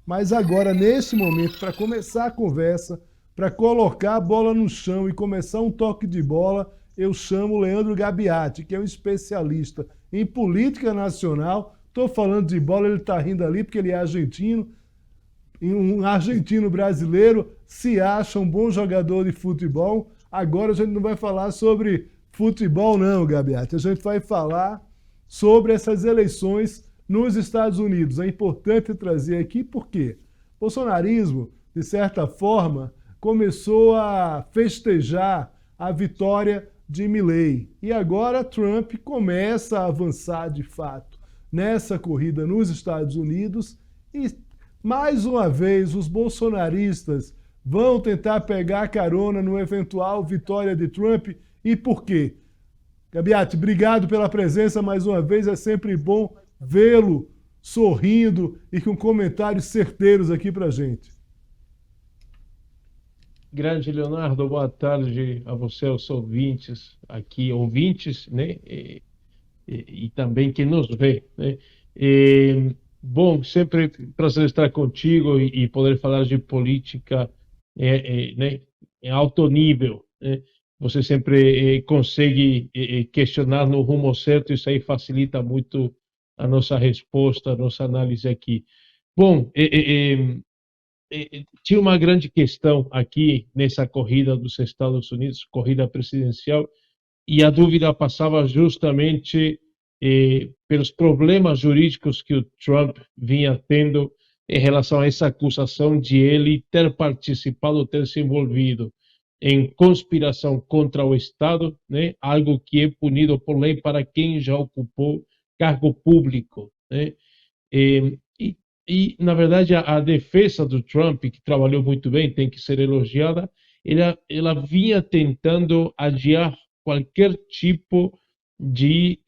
Mas agora, nesse momento, para começar a conversa, para colocar a bola no chão e começar um toque de bola, eu chamo o Leandro Gabiati, que é um especialista em política nacional. Estou falando de bola, ele está rindo ali porque ele é argentino. E um argentino brasileiro se acha um bom jogador de futebol. Agora a gente não vai falar sobre futebol, não, Gabiati. A gente vai falar sobre essas eleições nos Estados Unidos. É importante trazer aqui porque o bolsonarismo, de certa forma, começou a festejar a vitória de Milley. E agora Trump começa a avançar de fato nessa corrida nos Estados Unidos e, mais uma vez, os bolsonaristas vão tentar pegar carona no eventual vitória de Trump. E por quê? Gabiati, obrigado pela presença mais uma vez. É sempre bom vê-lo sorrindo e com comentários certeiros aqui pra gente. Grande Leonardo, boa tarde a você, aos ouvintes aqui, ouvintes, né? E também quem nos vê, né? Bom, sempre prazer estar contigo e poder falar de política, né? Em alto nível, né? Você sempre consegue questionar no rumo certo, isso aí facilita muito a nossa resposta, a nossa análise aqui. Bom, tinha uma grande questão aqui nessa corrida dos Estados Unidos, corrida presidencial, e a dúvida passava justamente pelos problemas jurídicos que o Trump vinha tendo em relação a essa acusação de ele ter participado, ter se envolvido em conspiração contra o Estado, né? Algo que é punido por lei para quem já ocupou cargo público, né? E, na verdade, a defesa do Trump, que trabalhou muito bem, tem que ser elogiada, ela vinha tentando adiar qualquer tipo de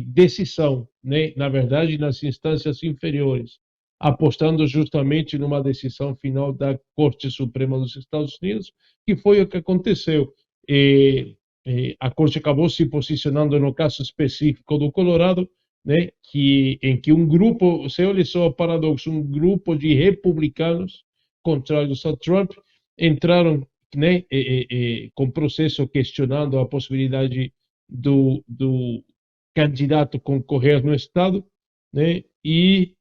decisão, né? Na verdade, nas instâncias inferiores, apostando justamente numa decisão final da Corte Suprema dos Estados Unidos, que foi o que aconteceu. A Corte acabou se posicionando no caso específico do Colorado, né, em que um grupo, você olha só o paradoxo, um grupo de republicanos contrários a Trump entraram, né, com processo questionando a possibilidade do candidato concorrer no estado, né, e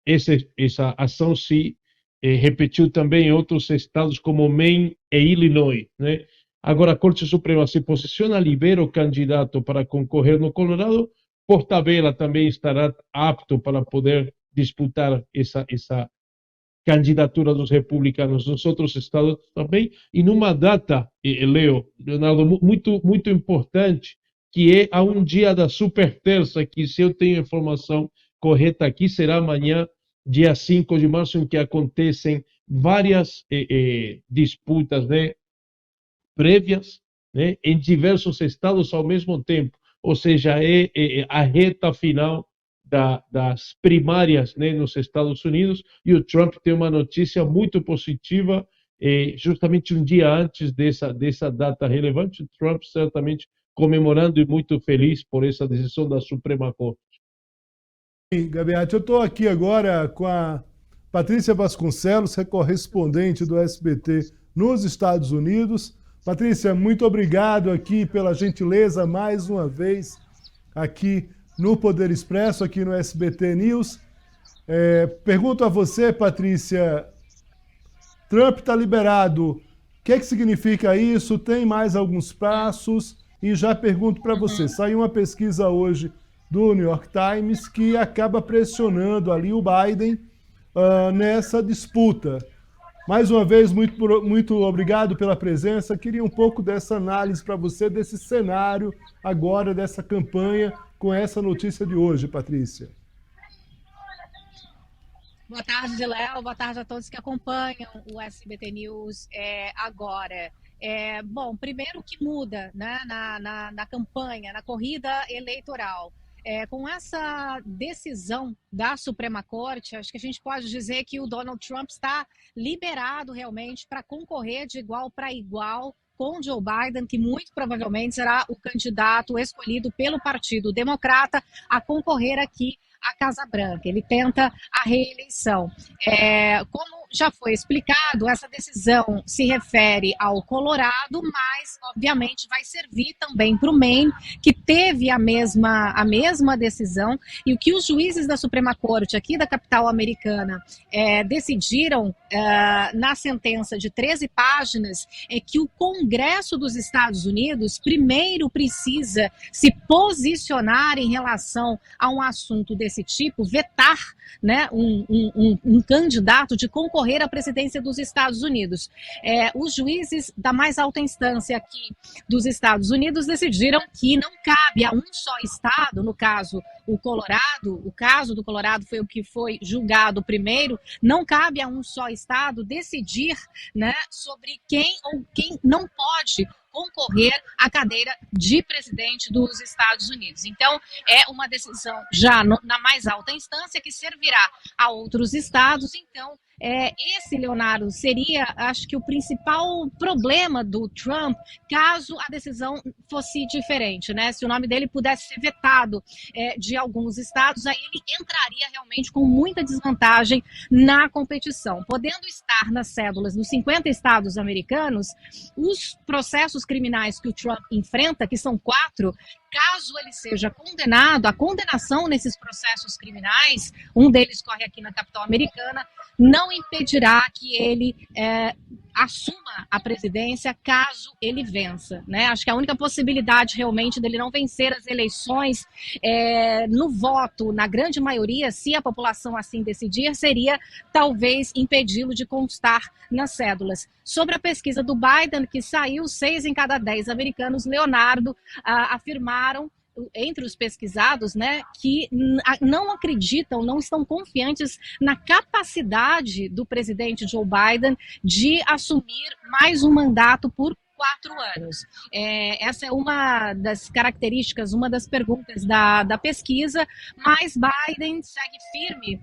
essa ação se repetiu também em outros estados como Maine e Illinois, né. Agora a Corte Suprema se posiciona, libera o candidato para concorrer no Colorado, por tabela também estará apto para poder disputar essa candidatura dos republicanos nos outros estados também, e numa data, Leonardo, muito importante, que é a um dia da super terça, que se eu tenho informação correta aqui, será amanhã, dia 5 de março, em que acontecem várias disputas, né, prévias, né, em diversos estados ao mesmo tempo, ou seja, a reta final das primárias, né, nos Estados Unidos, e o Trump tem uma notícia muito positiva, justamente um dia antes dessa data relevante, o Trump certamente comemorando e muito feliz por essa decisão da Suprema Corte. Sim, Gabiati, eu estou aqui agora com a Patrícia Vasconcelos, que é correspondente do SBT nos Estados Unidos. Patrícia, muito obrigado aqui pela gentileza mais uma vez aqui no Poder Expresso, aqui no SBT News. Pergunto a você, Patrícia, Trump está liberado. O que é que significa isso? Tem mais alguns passos? E já pergunto para você, saiu uma pesquisa hoje do New York Times que acaba pressionando ali o Biden nessa disputa. Mais uma vez, muito obrigado pela presença. Queria um pouco dessa análise para você, desse cenário agora, dessa campanha, com essa notícia de hoje, Patrícia. Boa tarde, Léo. Boa tarde a todos que acompanham o SBT News agora. Bom, primeiro o que muda, né, na campanha, na corrida eleitoral. Com essa decisão da Suprema Corte, acho que a gente pode dizer que o Donald Trump está liberado realmente para concorrer de igual para igual com Joe Biden, que muito provavelmente será o candidato escolhido pelo Partido Democrata a concorrer aqui a Casa Branca, ele tenta a reeleição. Como já foi explicado, essa decisão se refere ao Colorado, mas, obviamente, vai servir também para o Maine, que teve a mesma decisão, e o que os juízes da Suprema Corte aqui da capital americana decidiram na sentença de 13 páginas é que o Congresso dos Estados Unidos primeiro precisa se posicionar em relação a um assunto desse tipo, vetar, né, um candidato de concorrer à presidência dos Estados Unidos. Os juízes da mais alta instância aqui dos Estados Unidos decidiram que não cabe a um só estado, no caso o Colorado, o caso do Colorado foi o que foi julgado primeiro, não cabe a um só estado decidir, né, sobre quem ou quem não pode concorrer à cadeira de presidente dos Estados Unidos. Então, é uma decisão já na mais alta instância que servirá a outros estados. Então, esse, Leonardo, seria, acho que, o principal problema do Trump, caso a decisão fosse diferente, né? Se o nome dele pudesse ser vetado de alguns estados, aí ele entraria realmente com muita desvantagem na competição. Podendo estar nas cédulas dos 50 estados americanos, os processos criminais que o Trump enfrenta, que são 4, caso ele seja condenado, a condenação nesses processos criminais, um deles corre aqui na capital americana, não impedirá que ele assuma a presidência caso ele vença, né? Acho que a única possibilidade realmente dele não vencer as eleições no voto, na grande maioria, se a população assim decidir, seria talvez impedi-lo de constar nas cédulas. Sobre a pesquisa do Biden, que saiu, 6 em cada 10 americanos, Leonardo, afirmaram, entre os pesquisados, né, que não acreditam, não estão confiantes na capacidade do presidente Joe Biden de assumir mais um mandato por 4 anos. Essa é uma das características, uma das perguntas da pesquisa, mas Biden segue firme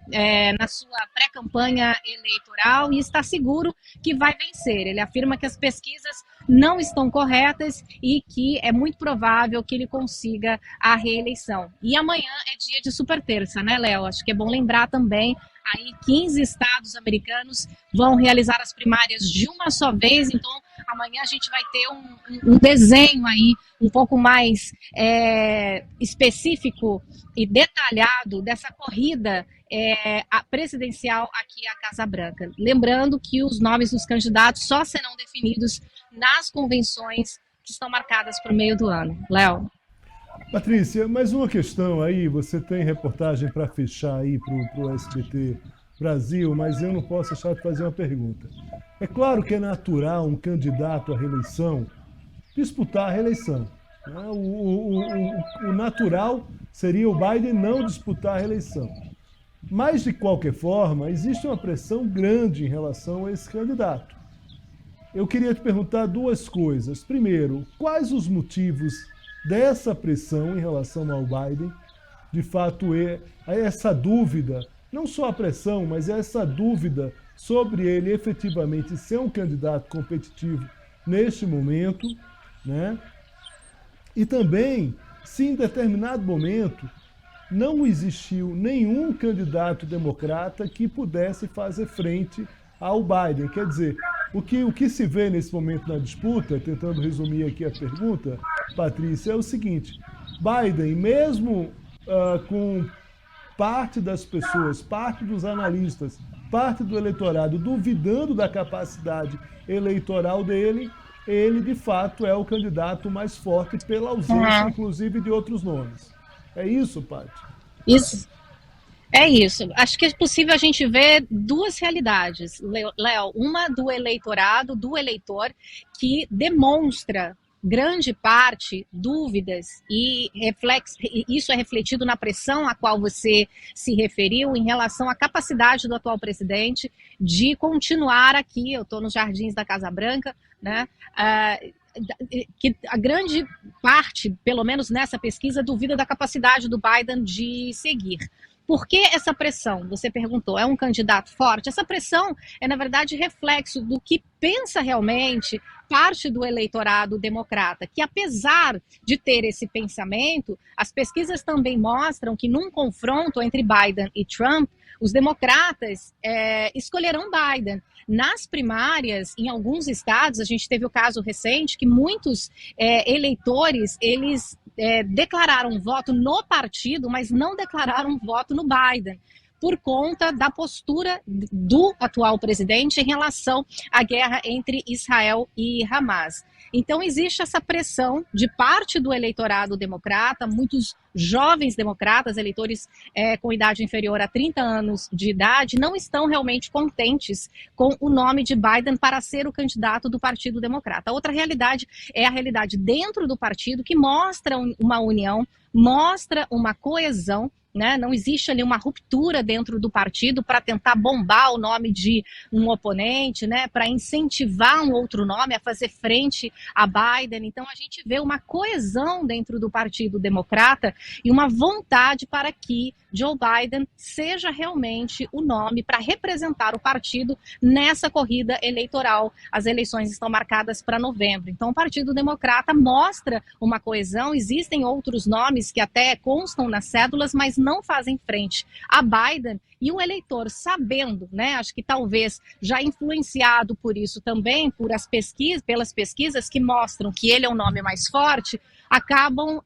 na sua pré-campanha eleitoral e está seguro que vai vencer. Ele afirma que as pesquisas não estão corretas e que é muito provável que ele consiga a reeleição. E amanhã é dia de super terça, né, Léo? Acho que é bom lembrar também, aí 15 estados americanos vão realizar as primárias de uma só vez, então amanhã a gente vai ter um desenho aí um pouco mais específico e detalhado dessa corrida presidencial aqui à Casa Branca. Lembrando que os nomes dos candidatos só serão definidos nas convenções que estão marcadas para o meio do ano. Léo. Patrícia, mais uma questão aí, você tem reportagem para fechar aí para o SBT Brasil, mas eu não posso deixar de fazer uma pergunta. É claro que é natural um candidato à reeleição disputar a reeleição, né? O natural seria o Biden não disputar a reeleição. Mas, de qualquer forma, existe uma pressão grande em relação a esse candidato. Eu queria te perguntar 2 coisas. Primeiro, quais os motivos dessa pressão em relação ao Biden? De fato, essa dúvida, não só a pressão, mas essa dúvida sobre ele efetivamente ser um candidato competitivo neste momento, né? E também, se em determinado momento não existiu nenhum candidato democrata que pudesse fazer frente ao Biden. Quer dizer, o que se vê nesse momento na disputa, tentando resumir aqui a pergunta, Patrícia, é o seguinte: Biden, mesmo com parte das pessoas, parte dos analistas, parte do eleitorado duvidando da capacidade eleitoral dele, ele de fato é o candidato mais forte pela ausência, inclusive, de outros nomes. É isso, Paty? Isso. É isso. Acho que é possível a gente ver 2 realidades, Léo. Uma do eleitorado, do eleitor, que demonstra grande parte dúvidas e isso é refletido na pressão a qual você se referiu em relação à capacidade do atual presidente de continuar aqui. Eu estou nos jardins da Casa Branca, né? Que a grande parte, pelo menos nessa pesquisa, duvida da capacidade do Biden de seguir. Por que essa pressão? Você perguntou, é um candidato forte? Essa pressão é, na verdade, reflexo do que pensa realmente parte do eleitorado democrata, que apesar de ter esse pensamento, as pesquisas também mostram que num confronto entre Biden e Trump, os democratas escolherão Biden. Nas primárias, em alguns estados, a gente teve o caso recente que muitos eleitores, eles declararam voto no partido, mas não declararam voto no Biden, por conta da postura do atual presidente em relação à guerra entre Israel e Hamas. Então, existe essa pressão de parte do eleitorado democrata, muitos jovens democratas, eleitores com idade inferior a 30 anos de idade, não estão realmente contentes com o nome de Biden para ser o candidato do Partido Democrata. A outra realidade é a realidade dentro do partido, que mostra uma união, mostra uma coesão, né? Não existe ali uma ruptura dentro do partido para tentar bombar o nome de um oponente, né? Para incentivar um outro nome a fazer frente a Biden. Então a gente vê uma coesão dentro do Partido Democrata e uma vontade para que Joe Biden seja realmente o nome para representar o partido nessa corrida eleitoral. As eleições estão marcadas para novembro. Então o Partido Democrata mostra uma coesão. Existem outros nomes que até constam nas cédulas, mas não fazem frente a Biden, e o eleitor sabendo, né, acho que talvez já influenciado por isso também, pelas pesquisas que mostram que ele é o nome mais forte, acabam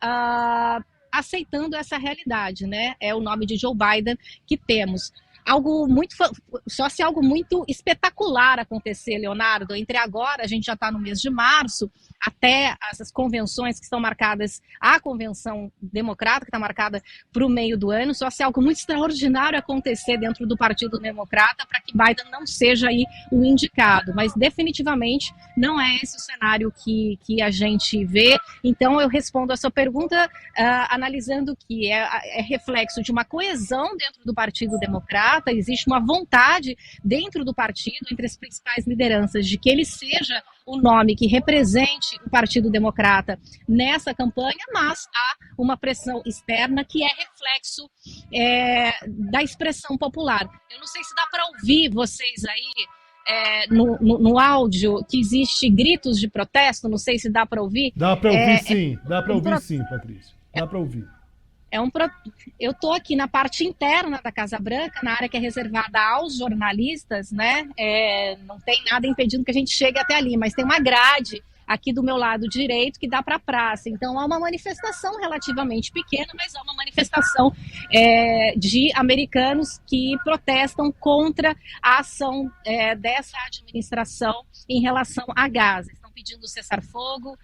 aceitando essa realidade, né? É o nome de Joe Biden que temos. Só se algo muito espetacular acontecer, Leonardo, entre agora, a gente já está no mês de março, até essas convenções que estão marcadas, a convenção democrata, que está marcada para o meio do ano, só se algo muito extraordinário acontecer dentro do Partido Democrata para que Biden não seja aí o indicado, mas definitivamente não é esse o cenário que a gente vê. Então eu respondo a sua pergunta analisando que é reflexo de uma coesão dentro do Partido Democrata, existe uma vontade dentro do partido, entre as principais lideranças, de que ele seja o nome que represente o Partido Democrata nessa campanha, mas há uma pressão externa que é reflexo da expressão popular. Eu não sei se dá para ouvir vocês aí no áudio que existe gritos de protesto, não sei se dá para ouvir. Dá para ouvir sim, dá para ouvir sim, Patrícia, dá para ouvir. Eu estou aqui na parte interna da Casa Branca, na área que é reservada aos jornalistas, né? Não tem nada impedindo que a gente chegue até ali, mas tem uma grade aqui do meu lado direito que dá para a praça. Então há uma manifestação relativamente pequena, mas há uma manifestação de americanos que protestam contra a ação dessa administração em relação a Gaza. Pedindo cessar-fogo,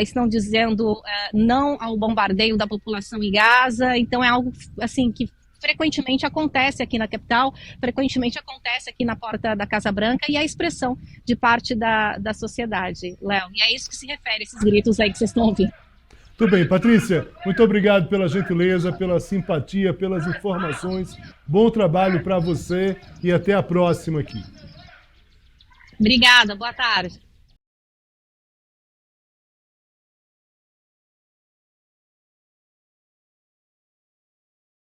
estão dizendo não ao bombardeio da população em Gaza. Então é algo assim que frequentemente acontece aqui na capital, frequentemente acontece aqui na porta da Casa Branca, e é a expressão de parte da sociedade, Léo. E é isso que se refere, esses gritos aí que vocês estão ouvindo. Tudo bem, Patrícia, muito obrigado pela gentileza, pela simpatia, pelas informações. Bom trabalho para você e até a próxima aqui. Obrigada, boa tarde.